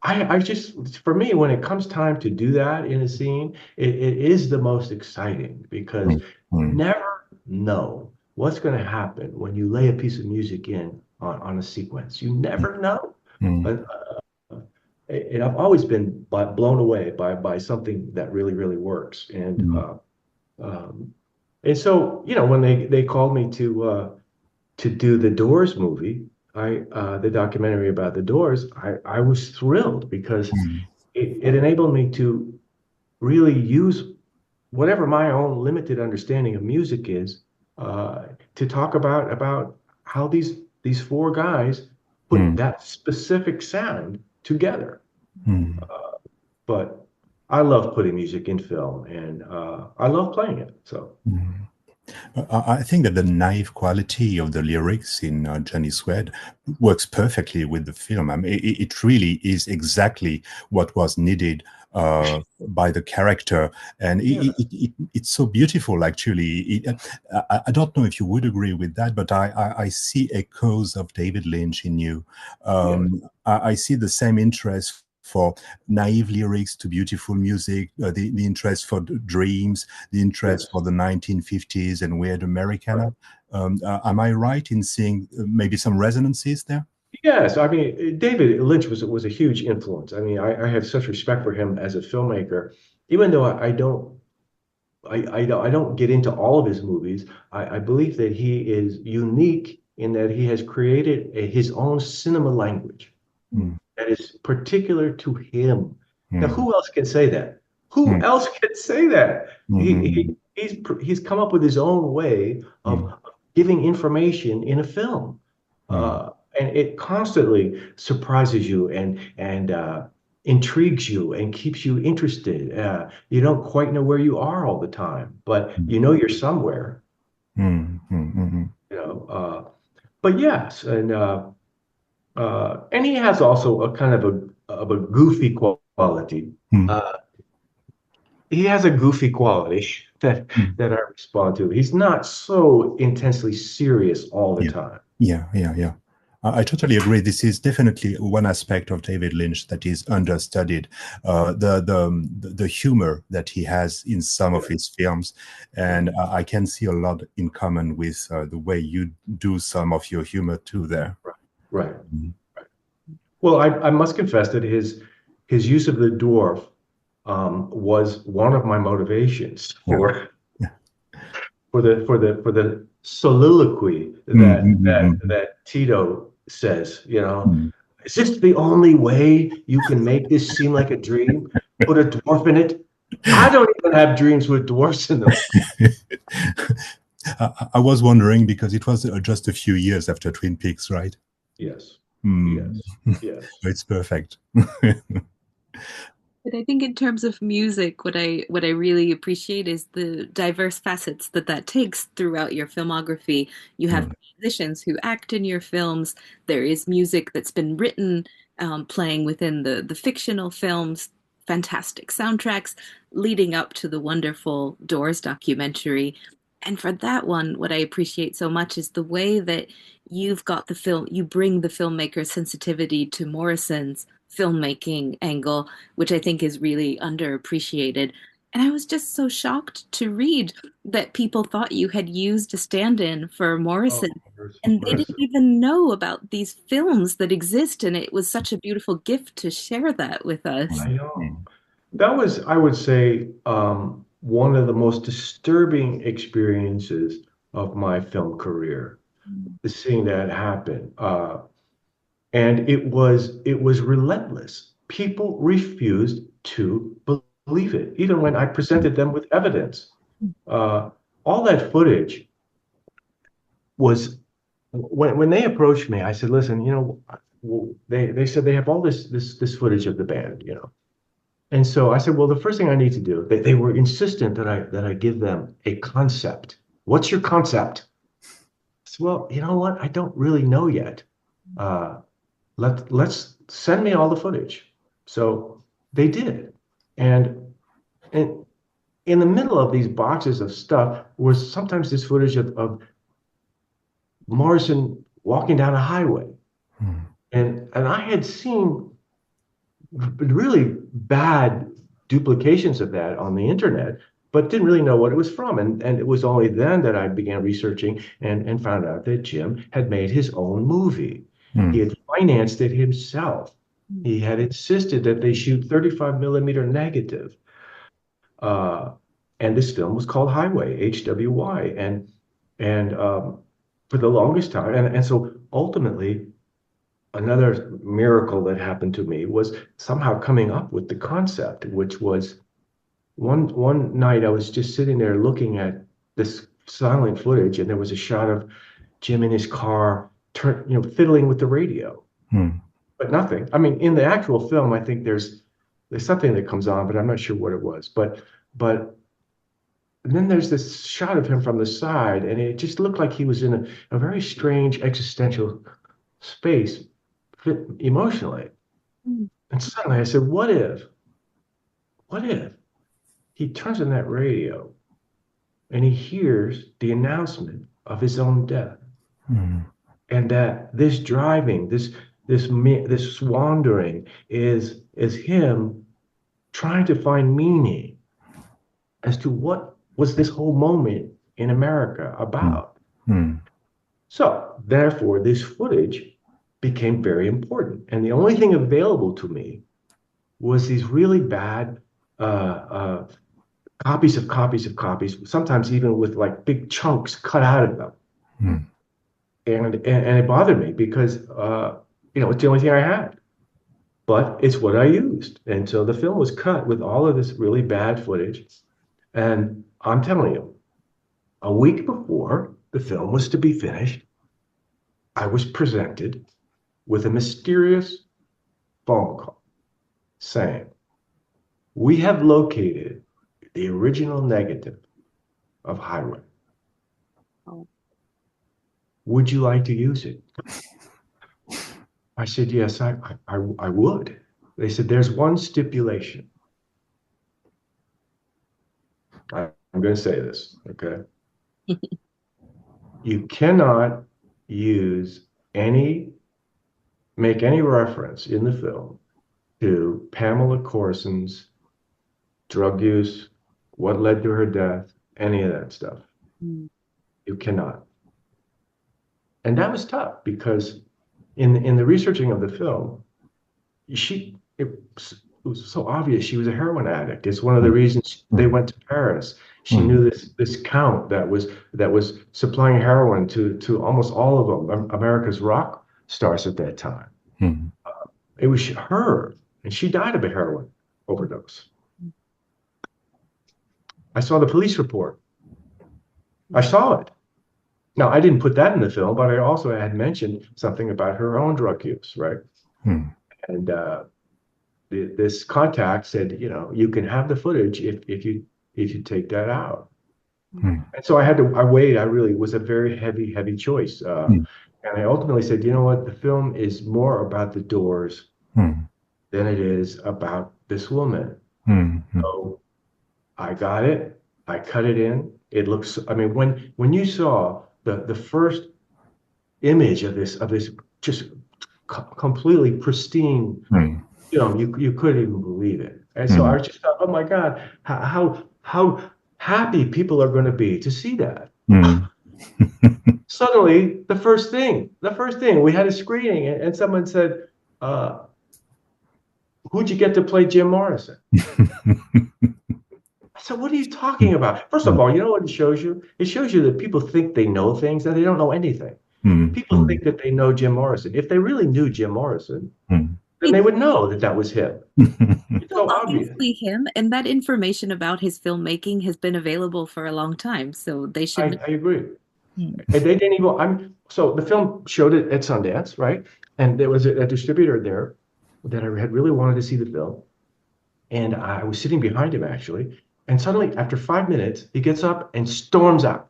I just, for me, when it comes time to do that in a scene, it is the most exciting because Hmm. you Hmm. never know what's going to happen when you lay a piece of music in on a sequence. You never know. Hmm. And, and I've always been blown away by something that really, really works. Um, and so, when they called me to do the Doors movie, the documentary about the Doors, I was thrilled because Hmm. it enabled me to really use whatever my own limited understanding of music is to talk about how these four guys put Hmm. that specific sound together. Hmm. But I love putting music in film, and I love playing it. So. Hmm. I think that the naive quality of the lyrics in Johnny Swede works perfectly with the film. I mean, it really is exactly what was needed by the character, and Yeah. it's so beautiful. Actually, I don't know if you would agree with that, but I see echoes of David Lynch in you. Yeah. I see the same interest for naive lyrics to beautiful music, the interest for dreams, the interest Yes. for the 1950s and weird Right. Americana. Am I right in seeing maybe some resonances there? Yes, I mean, David Lynch was a huge influence. I mean, I have such respect for him as a filmmaker, even though I don't get into all of his movies. I believe that he is unique in that he has created his own cinema language Mm, that is particular to him. Now, mm, who else can say that? Who mm, else can say that? mm, mm, He's come up with his own way mm, of giving information in a film, mm, and it constantly surprises you and intrigues you and keeps you interested. You don't quite know where you are all the time, but mm, you know you're somewhere. mm, mm, mm, mm. You know, but yes, and he has also a kind of a goofy quality. Mm, Uh, he has a goofy quality that mm. that I respond to. He's not so intensely serious all the Yeah, time. yeah. I totally agree. This is definitely one aspect of David Lynch that is understudied. The humor that he has in some of Yeah, his films, yeah, and I can see a lot in common with the way you do some of your humor too there. right, right. Mm. Well, I must confess that his use of the dwarf was one of my motivations Yeah. Yeah. for the soliloquy Mm, mm, mm, mm, that Tito says. You know, mm. is this the only way you can make this seem like a dream? Put a dwarf in it? I don't even have dreams with dwarfs in them. I was wondering because it was just a few years after Twin Peaks, right? Yes, Mm. yes, yes. It's perfect. But I think in terms of music, what I really appreciate is the diverse facets that that takes throughout your filmography. You have Mm, musicians who act in your films. There is music that's been written, playing within the fictional films. Fantastic soundtracks leading up to the wonderful Doors documentary. And for that one, what I appreciate so much is the way that you've got the film, you bring the filmmaker's sensitivity to Morrison's filmmaking angle, which I think is really underappreciated. And I was just so shocked to read that people thought you had used a stand-in for Oh, Morrison, mercy, and they didn't mercy. even know about these films that exist, and it was such a beautiful gift to share that with us. I mm, know. mm, That was, I would say, one of the most disturbing experiences of my film career, is seeing that happen. And it was relentless. People refused to believe it, even when I mm, presented them with evidence. Uh, all that footage was when they approached me. I said, "Listen, you know, they said they have all this footage of the band, you know." And so I said, well, the first thing I need to do, they were insistent that I give them a concept. What's your concept? I said, well, you know what? I don't really know yet. Uh, let's send me all the footage. So they did. And and in the middle of these boxes of stuff was sometimes this footage of Morrison walking down a highway. mm, And I had seen really bad duplications of that on the internet, but didn't really know what it was from. And it was only then that I began researching and found out that Jim had made his own movie. He mm, had financed it himself. He had insisted that they shoot 35 millimeter negative. Uh, and this film was called Highway, HWY. And for the longest time, and so ultimately another miracle that happened to me was somehow coming up with the concept, which was one night I was just sitting there looking at this silent footage, and there was a shot of Jim in his car, fiddling with the radio, mm, but nothing. I mean, in the actual film, I think there's something that comes on, but I'm not sure what it was. But And then there's this shot of him from the side, and it just looked like he was in a very strange existential space emotionally. Mm. And suddenly I said, what if he turns on that radio and he hears the announcement of his own death? Mm. And that this driving, this wandering is him trying to find meaning as to what was this whole moment in America Mm. about. Mm. So therefore, this footage became very important. And the only thing available to me was these really bad copies of copies of copies, sometimes even with like big chunks cut out of them. Mm. And it bothered me because it's the only thing I had. But it's what I used. And so the film was cut with all of this really bad footage. And I'm telling you, a week before the film was to be finished, I was presented with a mysterious phone call saying, "We have located the original negative of Highway. Oh. Would you like to use it?" I said, "Yes, I would." They said, "There's one stipulation." I'm going to say this, okay? You cannot make any reference in the film to Pamela Corson's drug use, what led to her death, any of that stuff. Mm. You cannot. And that was tough because in the researching of the film, it was so obvious she was a heroin addict. It's one of the reasons they went to Paris. She knew this count that was supplying heroin to almost all of them, America's rock stars at that time. Mm. It was her, and she died of a heroin overdose. I saw the police report. I saw it. Now, I didn't put that in the film, but I also had mentioned something about her own drug use, right? Mm. And this contact said, you can have the footage if you take that out. Mm. And so I weighed. I really was a very heavy choice. Mm. And I ultimately said, you know what? The film is more about the Doors Mm. than it is about this woman. Mm. So I got it. I cut it in. It looks, I mean, when you saw the first image of this just completely pristine, Mm. you couldn't even believe it. And so I just thought, oh my God, how happy people are going to be to see that. Mm. Suddenly, the first thing, we had a screening, and someone said, "Who'd you get to play Jim Morrison?" I said, "What are you talking about?" First of all, you know what it shows you? It shows you that people think they know things that they don't know anything. Mm. People think that they know Jim Morrison. If they really knew Jim Morrison, Mm. then they would know that was him. It's so obvious. Obviously him, and that information about his filmmaking has been available for a long time, so they should. I agree. And they didn't even. So the film showed it at Sundance, right? And there was a distributor there that I had really wanted to see the film, and I was sitting behind him actually. And suddenly, after 5 minutes, he gets up and storms out.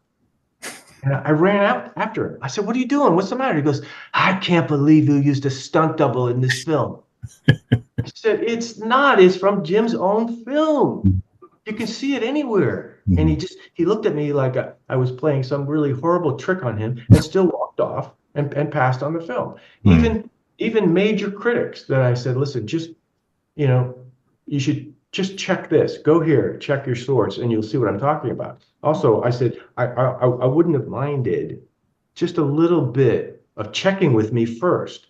And I ran out after him. I said, "What are you doing? What's the matter?" He goes, "I can't believe you used a stunt double in this film." I said, "It's not. It's from Jim's own film. You can see it anywhere." And he looked at me like I was playing some really horrible trick on him and still walked off and passed on the film. Even major critics that I said, "Listen, just, you should just check this. Go here, check your source, and you'll see what I'm talking about." Also, I said, I wouldn't have minded just a little bit of checking with me first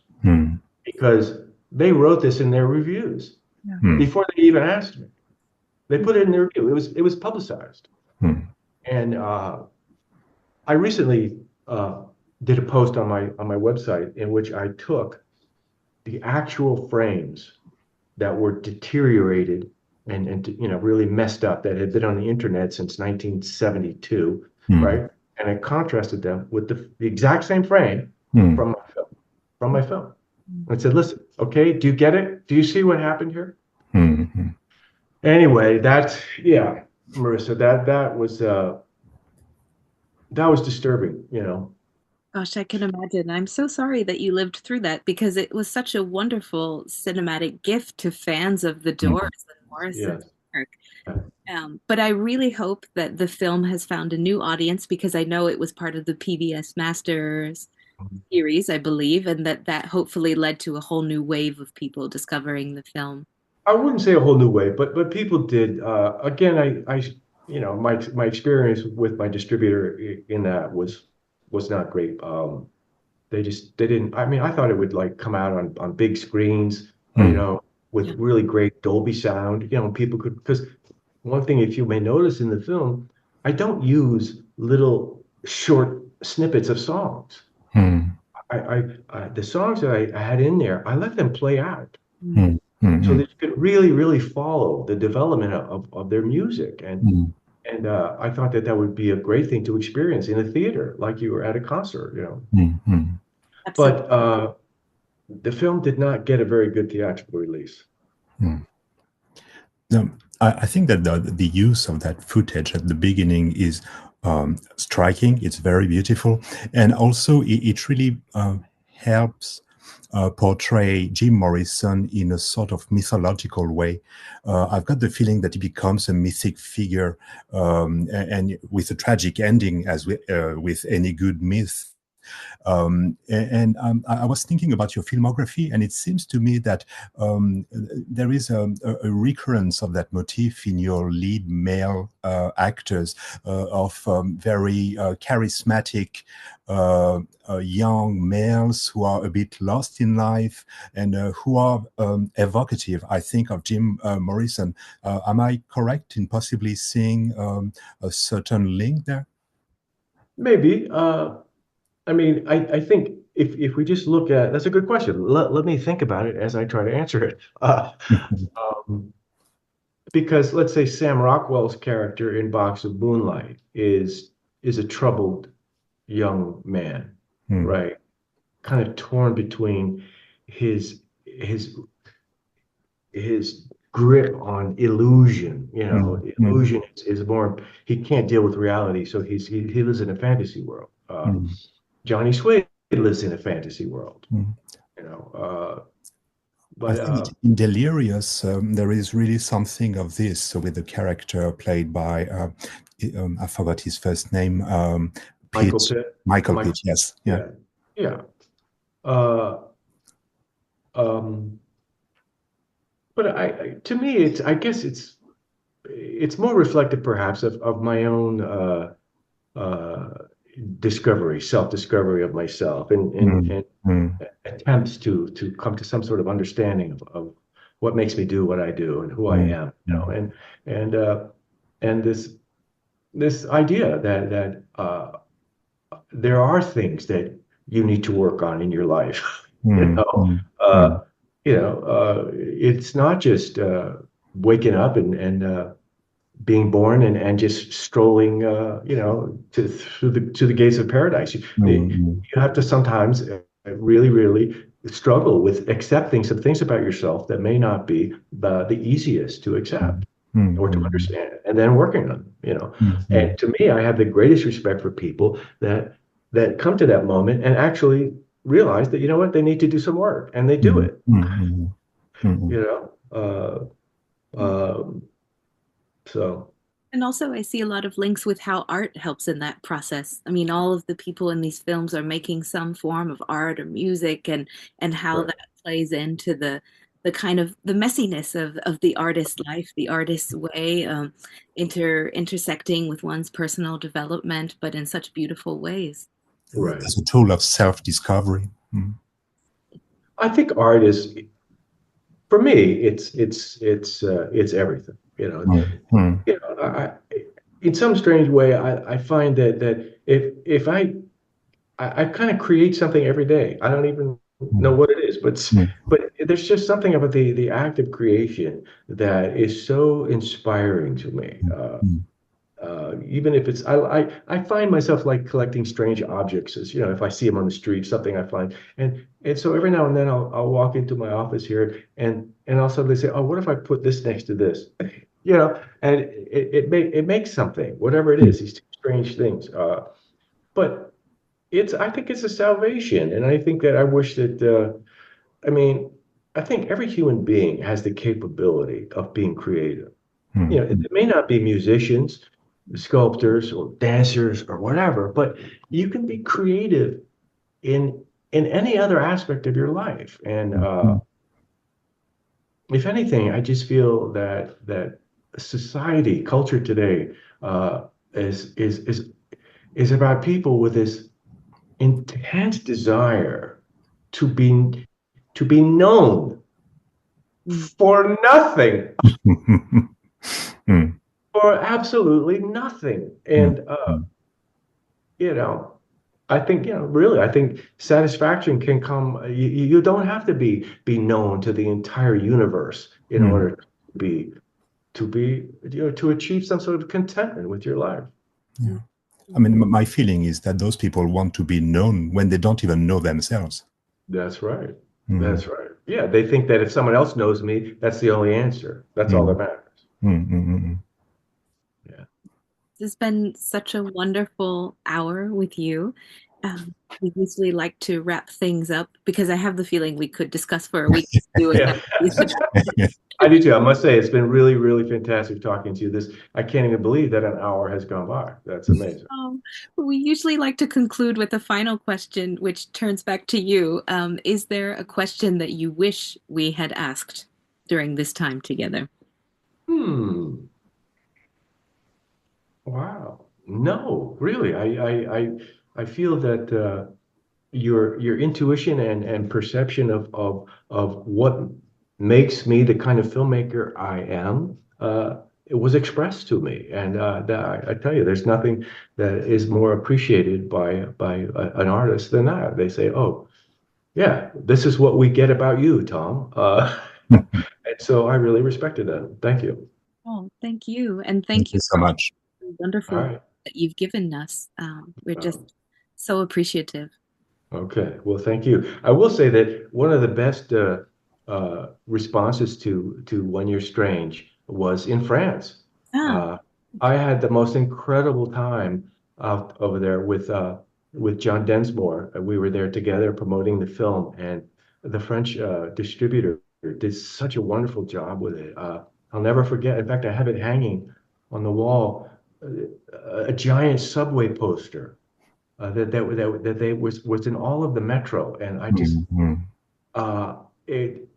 because they wrote this in their reviews before they even asked me. They put it in their review. It was publicized. And I recently did a post on my website in which I took the actual frames that were deteriorated and really messed up that had been on the internet since 1972, right? And I contrasted them with the exact same frame from my film. I said, "Listen, okay, do you get it? Do you see what happened here?" Anyway, Marissa, that was disturbing, you know. Gosh, I can imagine. I'm so sorry that you lived through that because it was such a wonderful cinematic gift to fans of The Mm. Doors and Morrison's Yes. work. But I really hope that the film has found a new audience because I know it was part of the PBS Masters series, I believe, and that hopefully led to a whole new wave of people discovering the film. I wouldn't say a whole new way, but people did. Again, you know, my experience with my distributor in that was not great. They didn't. I mean, I thought it would like come out on big screens, you Mm. know, with Yeah. really great Dolby sound. You know, people could because one thing, if you may notice in the film, I don't use little short snippets of songs. Mm. The songs that I had in there, I let them play out Mm. Mm. Mm. so Mm. that you could really follow the development of their music. Mm. And I thought that that would be a great thing to experience in a theater, like you were at a concert, you know. Mm. Mm. Absolutely. But the film did not get a very good theatrical release. Mm. No, I think that the use of that footage at the beginning is striking. It's very beautiful, and also it really helps portray Jim Morrison in a sort of mythological way. I've got the feeling that he becomes a mythic figure, and with a tragic ending, as with any good myth. I was thinking about your filmography, and it seems to me that there is a recurrence of that motif in your lead male actors of very charismatic young males who are a bit lost in life and who are evocative, I think, of Jim Morrison. Am I correct in possibly seeing a certain link there? Maybe. I mean, I think if we just look at, that's a good question. Let me think about it as I try to answer it. Um, because let's say Sam Rockwell's character in Box of Moonlight is a troubled young man, Mm. right? Kind of torn between his his grip on illusion. You know, Mm. Mm. illusion is more, he can't deal with reality, so he lives in a fantasy world. Mm. Johnny Suede lives in a fantasy world, Mm. you know. I But think in Delirious, there is really something of this. So with the character played by, I forgot his first name, Michael Pitt, Pitt, Michael Michael, Pitt, yes. Yeah. yeah, yeah. Uh, um, but to me, I guess it's more reflective, perhaps, of my own uh, discovery, self-discovery of myself, Mm. and Mm. attempts to come to some sort of understanding of what makes me do what I do and who I Mm. am, you know, Mm. and and this idea that there are things that you need to work on in your life, you Mm. know, Mm. Mm. it's not just waking up and being born and just strolling, through the gates of paradise. Mm. You have to sometimes really struggle with accepting some things about yourself that may not be the easiest to Mm. accept Mm. or to Mm. understand, and then working on them, you know. Mm. Mm. And to me, I have the greatest respect for people that come to that moment and actually realize that, you know what, they need to do some work, and they do Mm. it, Mm. Mm. you know. So And also, I see a lot of links with how art helps in that process. I mean, all of the people in these films are making some form of art or music, and how right, that plays into the kind of the messiness of the artist's life, the artist's way, intersecting with one's personal development, but in such beautiful ways. right. As a tool of self-discovery. Mm. I think art is, for me, it's everything. Mm. Mm. You know, in some strange way, I find that if I kind of create something every day. I don't even know Mm. what it is, Mm. but there's just something about the act of creation that is so inspiring to me. Mm. Even if it's, I find myself like collecting strange objects, as you know, if I see them on the street, something I find, and so every now and then I'll walk into my office here and I'll suddenly say, oh, what if I put this next to this? and it makes something, whatever it is, these two strange things. But I think it's a salvation, and I think that I wish that, I mean, I think every human being has the capability of being creative. It may not be musicians, sculptors, or dancers, or whatever, but you can be creative in any other aspect of your life. And if anything, I just feel that society, culture today, is about people with this intense desire to be known for nothing, for absolutely nothing. And I think, really, I think satisfaction can come. You don't have to be known to the entire universe in order to achieve some sort of contentment with your life. Yeah. I mean, my feeling is that those people want to be known when they don't even know themselves. That's right. That's right. Yeah, they think that if someone else knows me, that's the only answer. That's all that matters. Yeah. This has been such a wonderful hour with you. We usually like to wrap things up because I have the feeling we could discuss for a week. Yeah. I do too. I must say, it's been really, really fantastic talking to you. I can't even believe that an hour has gone by. That's amazing. We usually like to conclude with a final question, which turns back to you. Is there a question that you wish we had asked during this time together? Wow. No, really. I feel that your intuition and perception of what makes me the kind of filmmaker I am, it was expressed to me. And I tell you, there's nothing that is more appreciated by an artist than that. They say, "Oh, yeah, this is what we get about you, Tom." And so I really respected that. Thank you. Oh, thank you. And thank you so much. Wonderful that you've given us. We're just so appreciative. Okay, well, thank you. I will say that one of the best responses to When You're Strange was in France. I had the most incredible time out over there with John Densmore. We were there together promoting the film, and the French distributor did such a wonderful job with it. I'll never forget. In fact, I have it hanging on the wall, a giant subway poster that they was in all of the metro, and I just it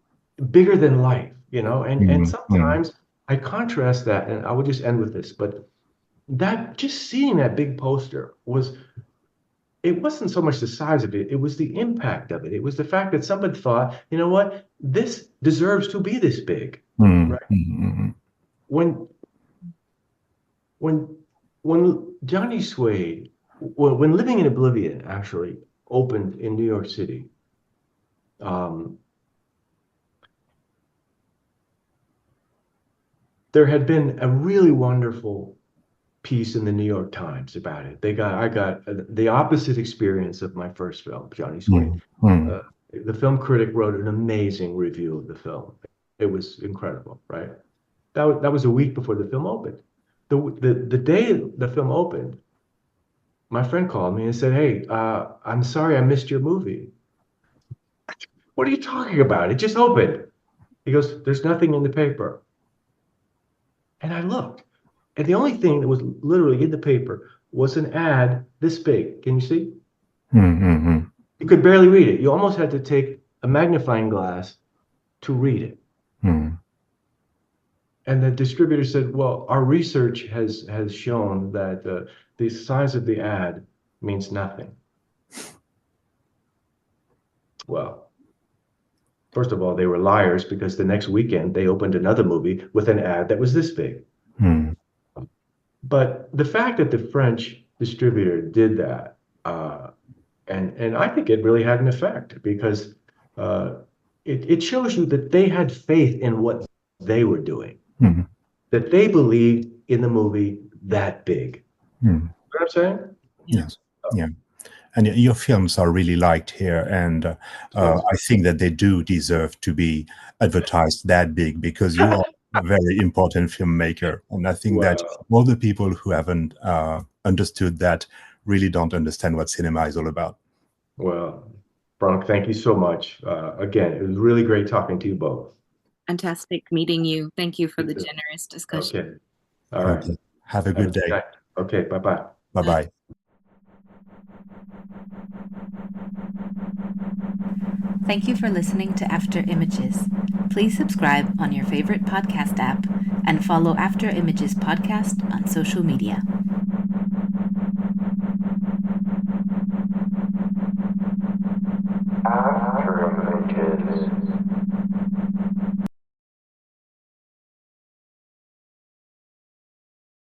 bigger than life, and sometimes I contrast that, and I will just end with this, but that just seeing that big poster it wasn't so much the size of it, it was the impact of it. It was the fact that somebody thought, you know what, this deserves to be this big, right? When Johnny Suede, when Living in Oblivion actually opened in New York City, there had been a really wonderful piece in the New York Times about it. I got the opposite experience of my first film, Johnny Suede. The film critic wrote an amazing review of the film. It was incredible, right? That was a week before the film opened. The day the film opened, my friend called me and said, "Hey, I'm sorry I missed your movie." "What are you talking about? It just opened." He goes, "There's nothing in the paper." And I looked, and the only thing that was literally in the paper was an ad this big. Can you see? You could barely read it. You almost had to take a magnifying glass to read it. And the distributor said, "Well, our research has shown that the size of the ad means nothing." Well, first of all, they were liars, because the next weekend they opened another movie with an ad that was this big. But the fact that the French distributor did that, and I think it really had an effect, because it shows you that they had faith in what they were doing, that they believed in the movie that big. You know what I'm saying? Yes. Yeah. And your films are really liked here, and I think that they do deserve to be advertised that big, because very important filmmaker. And I think that Well, all the people who haven't understood that really don't understand what cinema is all about. well, Frank, thank you so much. Again, it was really great talking to you both. Fantastic meeting you. Thank you for You the too. generous discussion. Okay. All right. Okay. Have a Have a good good day. night. Okay. Bye-bye. Bye-bye. Thank you for listening to After Images. Please subscribe on your favorite podcast app and follow After Images podcast on social media.